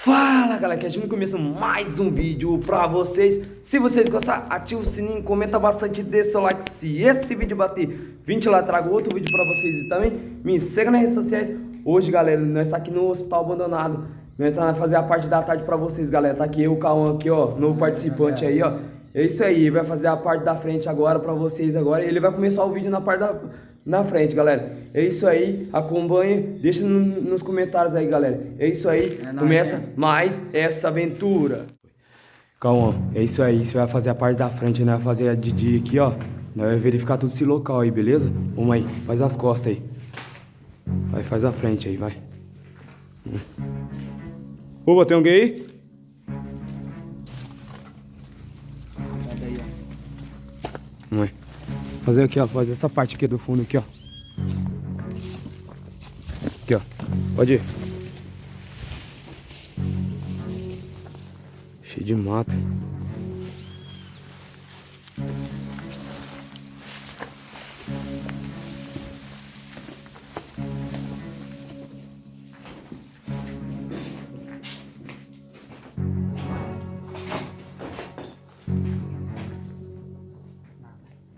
Fala galera, que a gente começa mais um vídeo pra vocês. Se vocês gostaram, ativa o sininho, comenta bastante, deixa seu like. Se esse vídeo bater 20 lá, trago outro vídeo pra vocês e também me siga nas redes sociais. Hoje galera, nós tá aqui no hospital abandonado. Nós tá fazer a parte da tarde pra vocês galera. Tá aqui eu, o Cauã aqui ó, novo participante aí ó. É isso aí, ele vai fazer a parte da frente agora pra vocês agora. Ele vai começar o vídeo na parte na frente, galera. É isso aí, acompanhe, deixa nos comentários aí, galera. É isso aí, começa mais essa aventura. Calma, é isso aí, você vai fazer a parte da frente, né? Vai fazer a de dia aqui, ó. Nós vai verificar todo esse local aí, beleza? Vamos aí, faz as costas aí. Vai, faz a frente aí, vai. Opa, tem alguém aí? Vamos aí. Fazer aqui, ó, fazer essa parte aqui do fundo aqui, ó. Aqui, ó. Pode ir. Cheio de mato.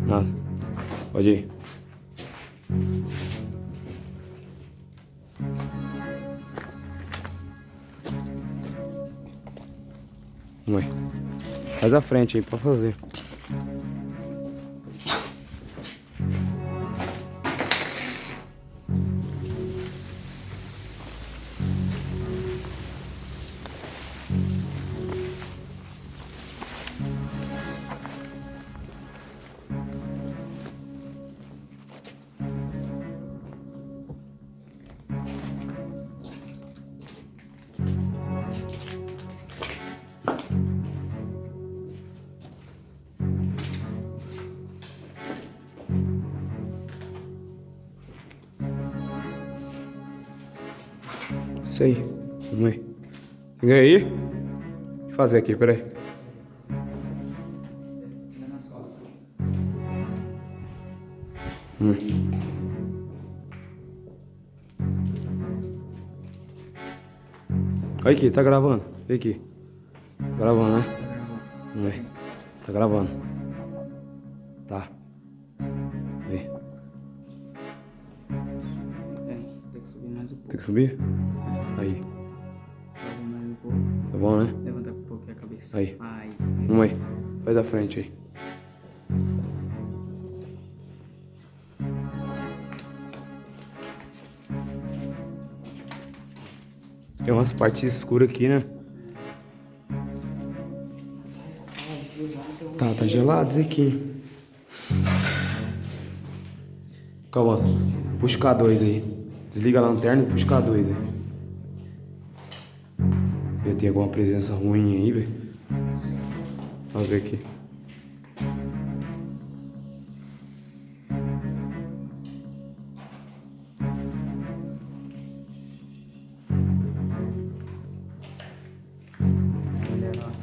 Nada. Pode ir. Vamos aí. Faz a frente aí pra fazer. Isso aí. Vamos aí. Chega aí. Deixa eu fazer aqui, peraí. Olha aqui, tá gravando. Vem aqui. Tá gravando, né? Tá gravando. Vamos ver. Tá gravando. Tá. Aí. Tem que subir mais um pouco. Tem que subir? Aí. Sobe mais um pouco. Tá bom, né? Levanta um pouquinho a cabeça. Aí. Aí. Vamos aí. Faz da frente aí. Tem umas partes escuras aqui, né? Tá gelado isso aqui. Calma. Puxa o K2 aí. Desliga a lanterna e puxa o K2 aí. Vê se tem alguma presença ruim aí, velho. Vamos ver aqui.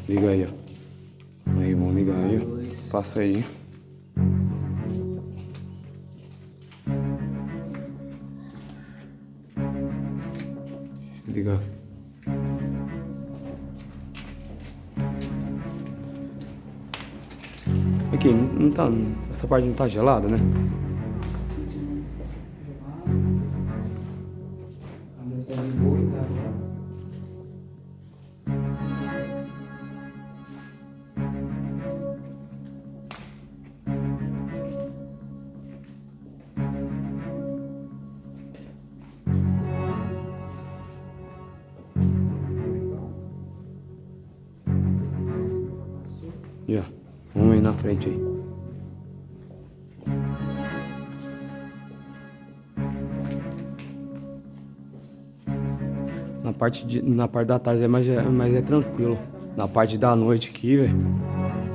Liga aí, ó. Aí, vamos ligar aí, ó. Passa aí. Liga. Aqui, não tá. Essa parte não tá gelada, né? E ó, vamos aí na frente aí. Na parte da tarde é tranquilo. Na parte da noite aqui, velho.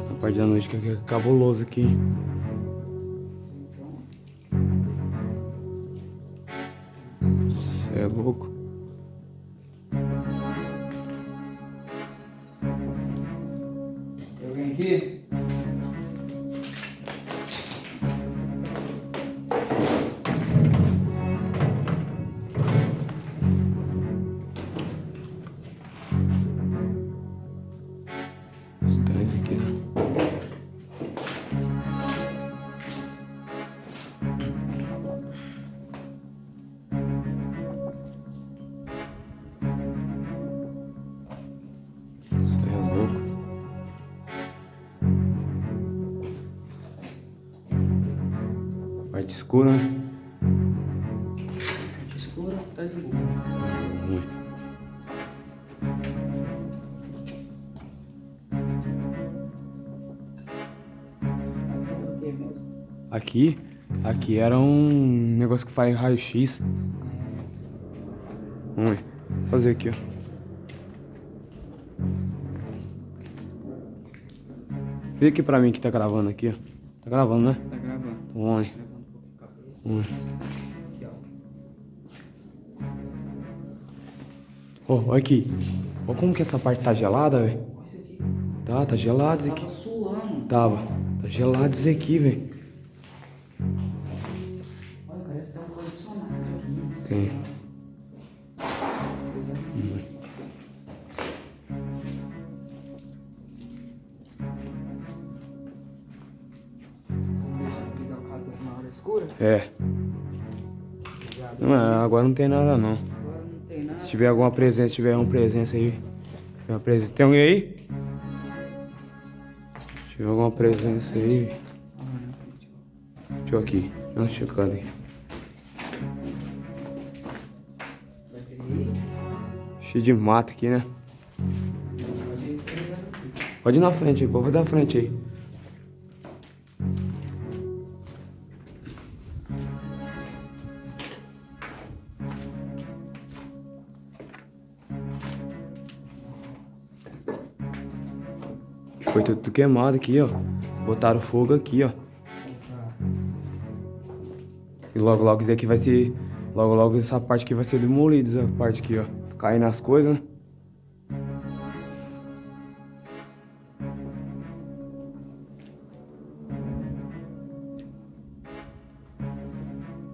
Na parte da noite que é cabuloso aqui. Cê é louco. Eu venho aqui. escuro, né? Muito escuro, tá de boa. Ruim. O que mesmo? Aqui era um negócio que faz raio-x. Vamos ver. Vou fazer aqui, ó. Vê aqui pra mim que tá gravando aqui, ó. Tá gravando, né? Tá gravando. Vamos ver. Gravando um pouquinho a cabeça. Vamos ver. Aqui, ó. Ó, olha aqui. Ó como que essa parte tá gelada, velho. Olha isso aqui. Tá gelado isso aqui. Tava suando. Tava. Tá gelado isso aqui, velho. Olha, parece que tem um condicionado aqui. Tem. Ligar o cabelo na hora escura? É. Ligado. Não, agora não tem nada, não. Agora não tem nada. Se tiver alguma presença, se tiver uma presença aí. Tem uma presença. Tem alguém aí? Se tiver alguma presença aí. Ah, na frente, ó. Deixa eu aqui. Não, checando aí. Vai querer ir? Cheio de mato aqui, né? Pode ir, tá ligado aqui. Pode ir na frente aí, pode fazer na frente aí. Foi tudo queimado aqui, ó. Botaram fogo aqui, ó. E logo logo isso aqui vai ser. Logo logo essa parte aqui vai ser demolida, essa parte aqui, ó. Cair nas coisas, né?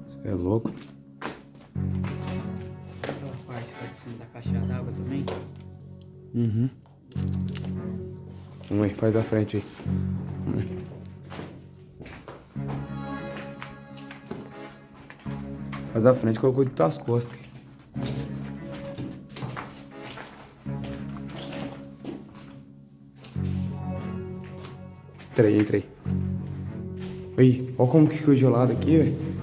Isso é louco. Aquela parte que tá de cima da caixa d'água também. Uhum. Vamos aí, faz da frente aí. Vamos aí. Faz da frente que eu cuido das tuas costas. Entra aí, entra aí. Aí, olha como que ficou gelado aqui, velho.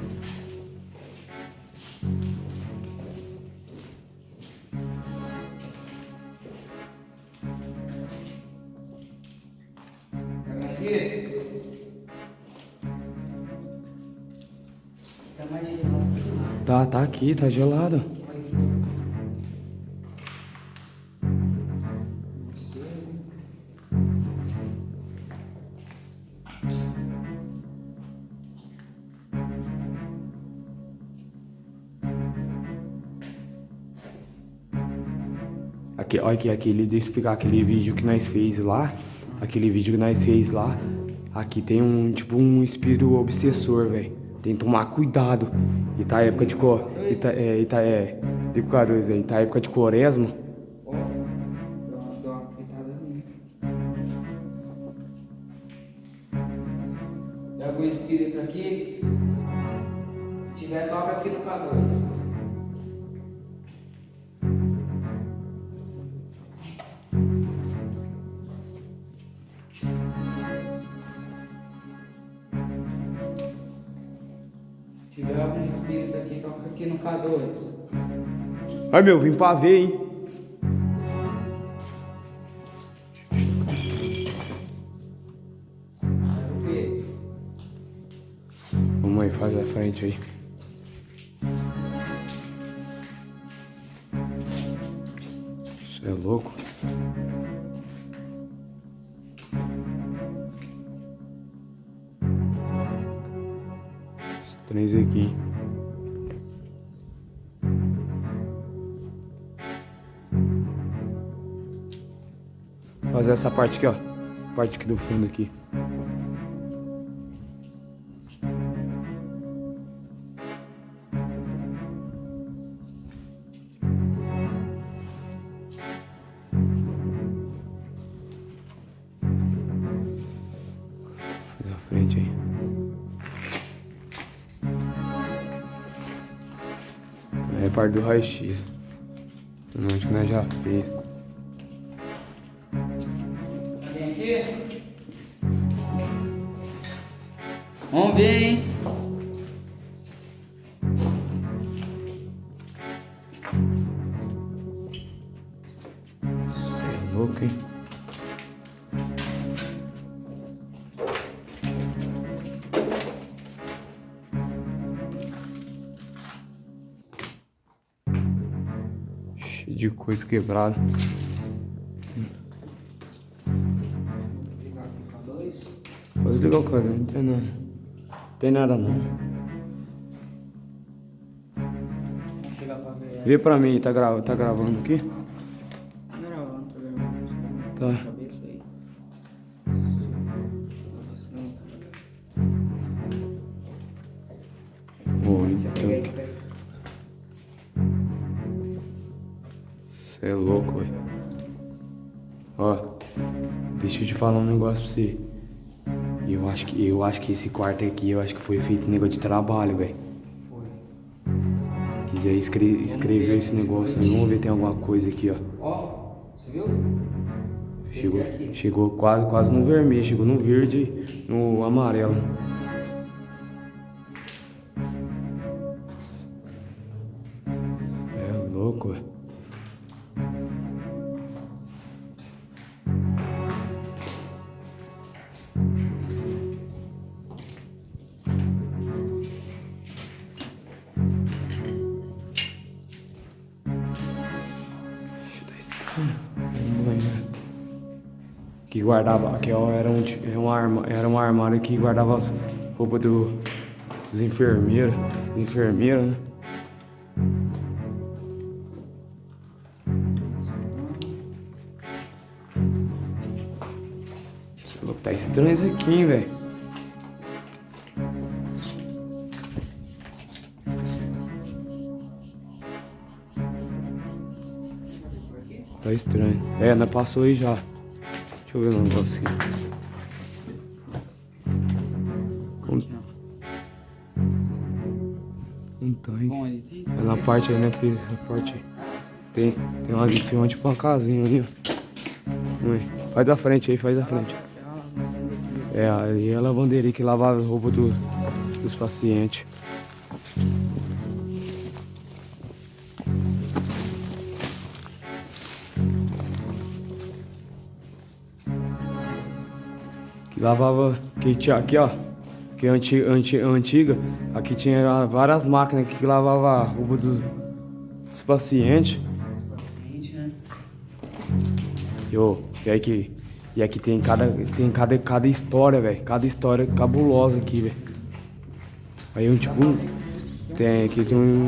Tá mais gelado que lá. Tá aqui, tá gelado. Aqui, olha aqui, deixa eu explicar aquele vídeo que nós fez lá. Aquele vídeo que nós fez lá. Aqui tem um, tipo, um espírito obsessor, velho. Tem que tomar cuidado. E tá época de K2 aí, tá época de quaresma. Ó, dá uma pitada ali. Tem algum espírito aqui? Se tiver, toca aqui no K2. Se tiver algum espírito aqui, toca aqui no K2. Ai, meu, vim pra ver, hein. Quero ver. Vamos aí, faz da frente aí. Isso é louco. Os três aqui. Fazer essa parte aqui, ó. Parte aqui do fundo aqui. Faz a frente aí. Aí é parte do raio-x. Acho que nós já fez. Alguém aqui? Vamos ver, hein? louco, hein? Cheio de coisa quebrada. Ligar aqui pra 2. Pode desligar o cara, não tem nada. Não tem nada não. Vamos chegar pra ver. Vê pra mim, tá gravando aqui? Tá gravando, tô gravando. Tá. Cabeça aí. Oi, Você pega aí, pega aí. Você é louco, velho. Ó, deixa eu te falar um negócio pra você. Eu acho que esse quarto aqui, eu acho que foi feito negócio de trabalho, velho. Foi. Quiser escrever esse negócio aí, vamos ver se tem alguma coisa aqui, ó. Ó, você viu? Chegou quase no vermelho, chegou no verde, no amarelo. É louco, velho. Que guardava, que era um armário que guardava roupa dos enfermeiros, né? Tá estranho isso aqui, hein, velho. Tá estranho. É, nós passou aí já. Deixa eu ver um negócio aqui. Um tanque. Bom, ele tem. É na parte aí, né, filho? Essa parte aí. Tem uma tipo uma casinha ali, ó. Ui. Faz da frente aí, faz da frente. É, ali é a lavanderia que lavava a roupa dos pacientes. Que lavava, que tinha aqui, ó. Que antiga, aqui tinha várias máquinas que lavava a roupa dos pacientes. Paciente, né? E aqui tem cada história, velho. Cada história cabulosa aqui, velho. Aí um tipo. Tem aqui, tem um.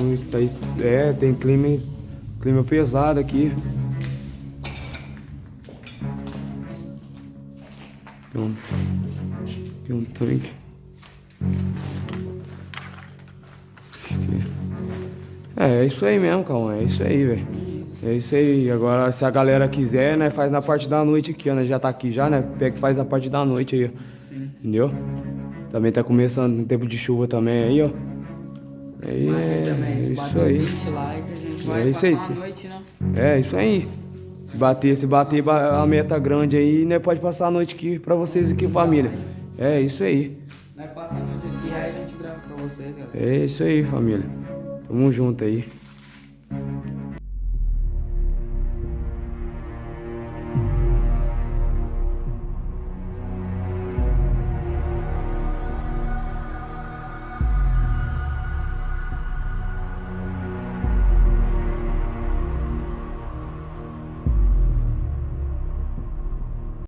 Tem clima pesado aqui. Tem um tanque. É isso aí mesmo, calma. É isso aí, velho. É isso aí. Agora, se a galera quiser, né, faz na parte da noite aqui, ó. Né? Já tá aqui já, né? Pega e faz na parte da noite aí, ó. Sim. Entendeu? Também tá começando um tempo de chuva também aí, ó. Aí é isso aí. Lá, que a gente vai É isso aí. passar a noite, né? É isso aí. Se bater a meta grande aí, né, pode passar a noite aqui pra vocês aqui, família. É isso aí. Nós passamos a noite aqui, aí a gente grava pra vocês, galera. É isso aí, família. Tamo junto aí.